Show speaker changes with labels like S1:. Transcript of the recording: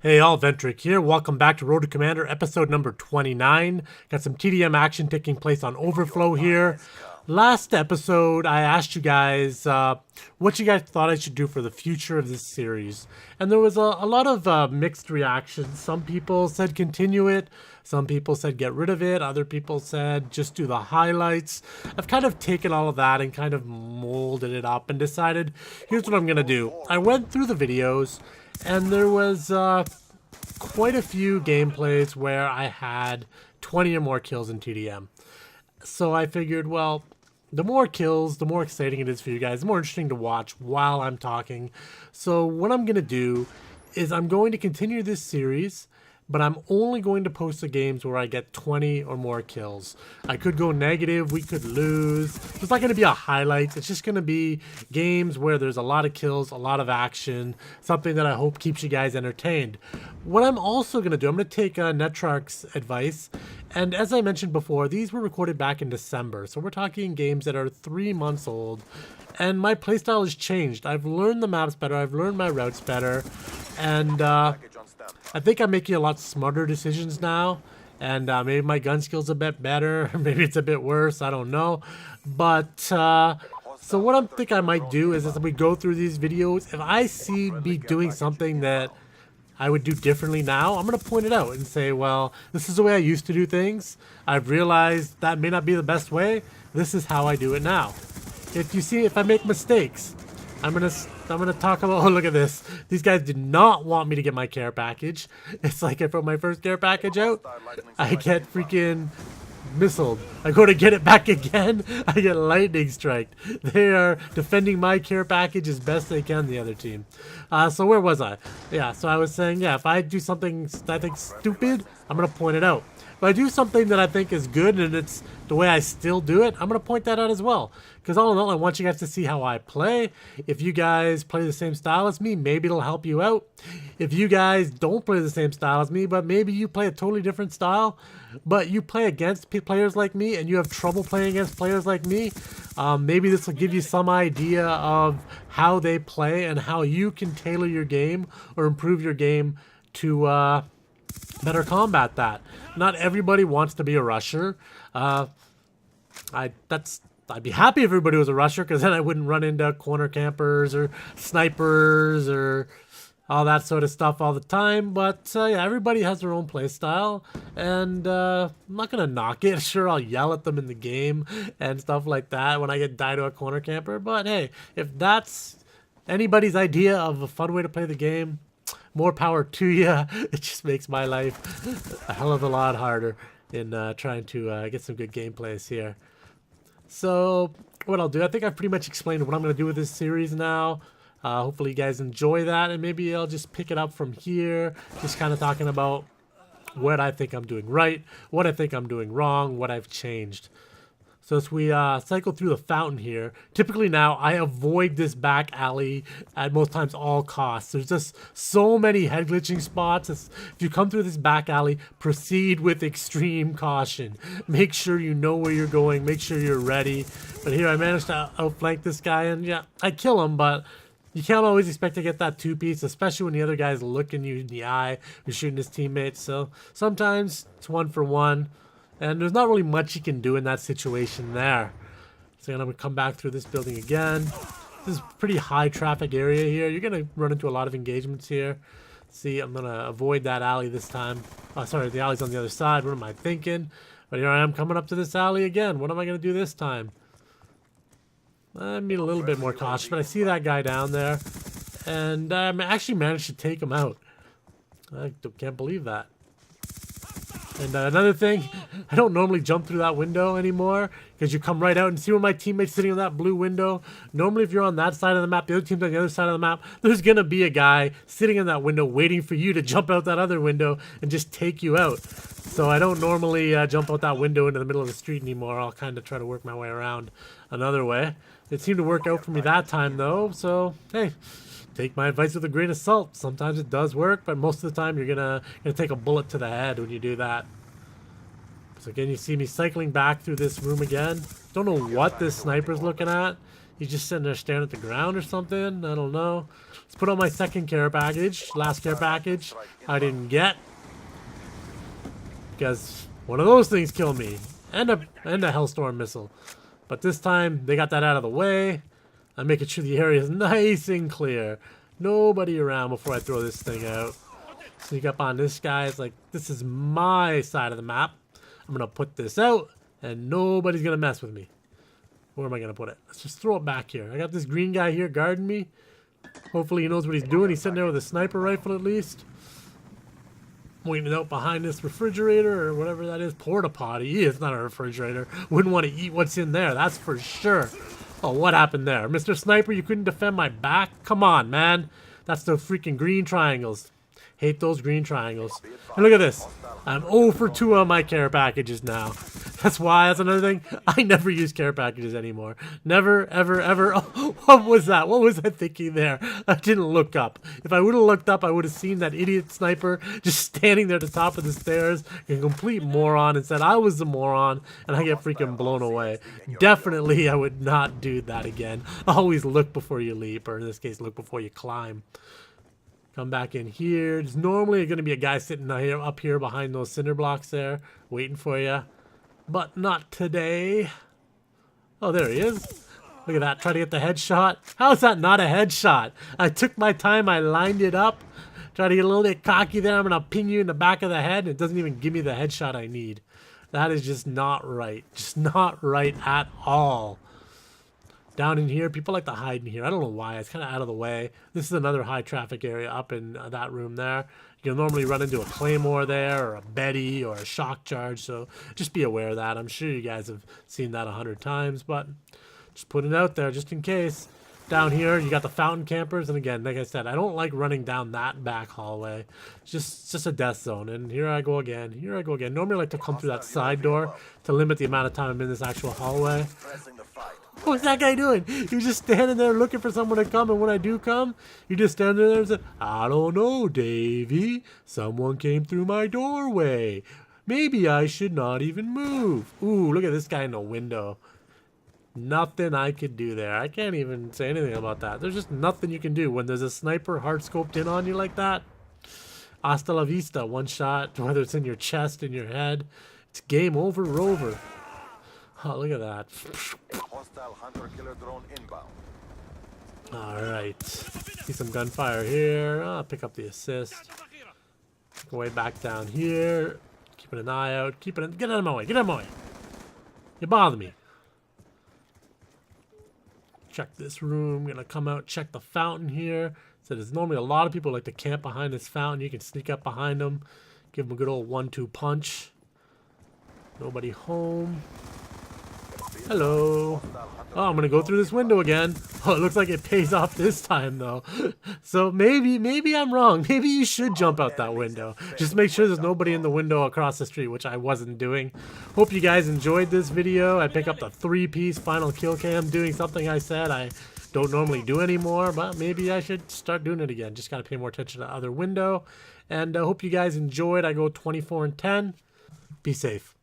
S1: Hey all, Ventrick here. Welcome back to Road to Commander, episode number 29. Got some TDM action taking place on Overflow here. Last episode, I asked you guys what you guys thought I should do for the future of this series. And there was a lot of mixed reactions. Some people said continue it. Some people said get rid of it. Other people said just do the highlights. I've kind of taken all of that and kind of molded it up and decided, here's what I'm going to do. I went through the videos and there was quite a few gameplays where I had 20 or more kills in TDM. So I figured, well, the more kills, the more exciting it is for you guys, the more interesting to watch while I'm talking. So what I'm going to do is I'm going to continue this series, but I'm only going to post the games where I get 20 or more kills. I could go negative, we could lose. It's not going to be a highlight. It's just going to be games where there's a lot of kills, a lot of action, something that I hope keeps you guys entertained. What I'm also going to do, I'm going to take treyarch's advice. And as I mentioned before, these were recorded back in December. So we're talking games that are 3 months old. And my playstyle has changed. I've learned the maps better. I've learned my routes better. And I think I'm making a lot smarter decisions now, and maybe my gun skill's a bit better, maybe it's a bit worse, I don't know. But so what I think I might do is as we go through these videos, if I see me doing something that I would do differently now, I'm going to point it out and say, well, this is the way I used to do things. I've realized that may not be the best way. This is how I do it now. If I make mistakes, I'm gonna talk about. Oh, look at this! These guys did not want me to get my care package. It's like I put my first care package out, I get freaking missiled. I go to get it back again, I get lightning striked. They are defending my care package as best they can. The other team. So where was I? Yeah. So I was saying, yeah, if I do something that I think stupid, I'm gonna point it out. If I do something that I think is good and it's the way I still do it, I'm going to point that out as well. Because all in all, I want you guys to see how I play. If you guys play the same style as me, maybe it'll help you out. If you guys don't play the same style as me, but maybe you play a totally different style, but you play against players like me and you have trouble playing against players like me, maybe this will give you some idea of how they play and how you can tailor your game or improve your game to better combat that. Not everybody wants to be a rusher. I'd be happy if everybody was a rusher, because then I wouldn't run into corner campers or snipers or all that sort of stuff all the time. But yeah, everybody has their own play style, and I'm not gonna knock it. Sure, I'll yell at them in the game and stuff like that when I get die to a corner camper. But hey, if that's anybody's idea of a fun way to play the game, more power to you. It just makes my life a hell of a lot harder in trying to get some good gameplays here. So what I'll do, I think I've pretty much explained what I'm going to do with this series now. Hopefully you guys enjoy that, and maybe I'll just pick it up from here, just kind of talking about what I think I'm doing right, what I think I'm doing wrong, what I've changed. So as we cycle through the fountain here, typically now I avoid this back alley at most times all costs. There's just so many head glitching spots. If you come through this back alley, proceed with extreme caution. Make sure you know where you're going. Make sure you're ready. But here I managed to outflank this guy, and yeah, I kill him, but you can't always expect to get that two-piece, especially when the other guy's looking you in the eye. You're shooting his teammates, so sometimes it's 1 for 1. And there's not really much you can do in that situation there. So I'm going to come back through this building again. This is a pretty high traffic area here. You're going to run into a lot of engagements here. See, I'm going to avoid that alley this time. Oh, sorry, the alley's on the other side. What am I thinking? But here I am coming up to this alley again. What am I going to do this time? I'm being a little bit more cautious, but I see that guy down there. And I actually managed to take him out. I can't believe that. And another thing, I don't normally jump through that window anymore, because you come right out and see where my teammate's sitting on that blue window. Normally if you're on that side of the map, the other team's on the other side of the map, there's going to be a guy sitting in that window waiting for you to jump out that other window and just take you out. So I don't normally jump out that window into the middle of the street anymore. I'll kind of try to work my way around another way. It seemed to work out for me that time though, so hey. Take my advice with a grain of salt. Sometimes it does work, but most of the time you're gonna take a bullet to the head when you do that. So again, you see me cycling back through this room again. Don't know what this sniper's looking at. He's just sitting there staring at the ground or something. I don't know. Let's put on my second care package. Last care package I didn't get. Because one of those things killed me. And a Hellstorm missile. But this time, they got that out of the way. I'm making sure the area is nice and clear. Nobody around before I throw this thing out. Sneak up on this guy. It's like, this is my side of the map. I'm going to put this out, and nobody's going to mess with me. Where am I going to put it? Let's just throw it back here. I got this green guy here guarding me. Hopefully he knows what he's doing. He's sitting there with a sniper rifle at least. Waiting out behind this refrigerator or whatever that is. Porta potty. It's not a refrigerator. Wouldn't want to eat what's in there. That's for sure. Oh, what happened there? Mr. Sniper, you couldn't defend my back? Come on, man. That's the freaking green triangles. Hate those green triangles. And look at this. I'm 0 for 2 on my care packages now. That's why, that's another thing. I never use care packages anymore. Never, ever, ever. Oh, what was that? What was I thinking there? I didn't look up. If I would have looked up, I would have seen that idiot sniper just standing there at the top of the stairs, a complete moron, and said I was the moron, and I get freaking blown away. Definitely, I would not do that again. Always look before you leap, or in this case, look before you climb. Come back in here. There's normally going to be a guy sitting up here behind those cinder blocks there, waiting for you. But not today. Oh, there he is. Look at that. Try to get the headshot. How is that not a headshot? I took my time. I lined it up. Try to get a little bit cocky there. I'm going to ping you in the back of the head. It doesn't even give me the headshot I need. That is just not right. Just not right at all. Down in here, people like to hide in here. I don't know why. It's kind of out of the way. This is another high traffic area up in that room there. You'll normally run into a Claymore there, or a Betty, or a shock charge. So just be aware of that. I'm sure you guys have seen that 100 times, but just put it out there just in case. Down here, you got the fountain campers. And again, like I said, I don't like running down that back hallway. It's just a death zone. And here I go again. Here I go again. Normally I like to come through that side door to limit the amount of time I'm in this actual hallway. What's that guy doing? He was just standing there looking for someone to come, and when I do come, you just stand there and say, I don't know, Davey. Someone came through my doorway. Maybe I should not even move. Ooh, look at this guy in the window. Nothing I could do there. I can't even say anything about that. There's just nothing you can do when there's a sniper hard scoped in on you like that. Hasta la vista, one shot, whether it's in your chest, in your head. It's game over, Rover. Oh, look at that. Alright. See some gunfire here. Oh, pick up the assist. Go way back down here. Keeping an eye out. Get out of my way. Get out of my way. You bother me. Check this room. Gonna come out, check the fountain here. So there's normally a lot of people like to camp behind this fountain. You can sneak up behind them. Give them a good old 1-2 punch. Nobody home. Hello. Oh, I'm gonna go through this window again. Oh, it looks like it pays off this time though. So maybe I'm wrong. Maybe you should jump out that window. Just make sure there's nobody in the window across the street, which I wasn't doing. Hope you guys enjoyed this video. I pick up the 3-piece final kill cam, doing something I said I don't normally do anymore, but maybe I should start doing it again. Just gotta pay more attention to the other window. And I hope you guys enjoyed. I go 24 and 10. Be safe.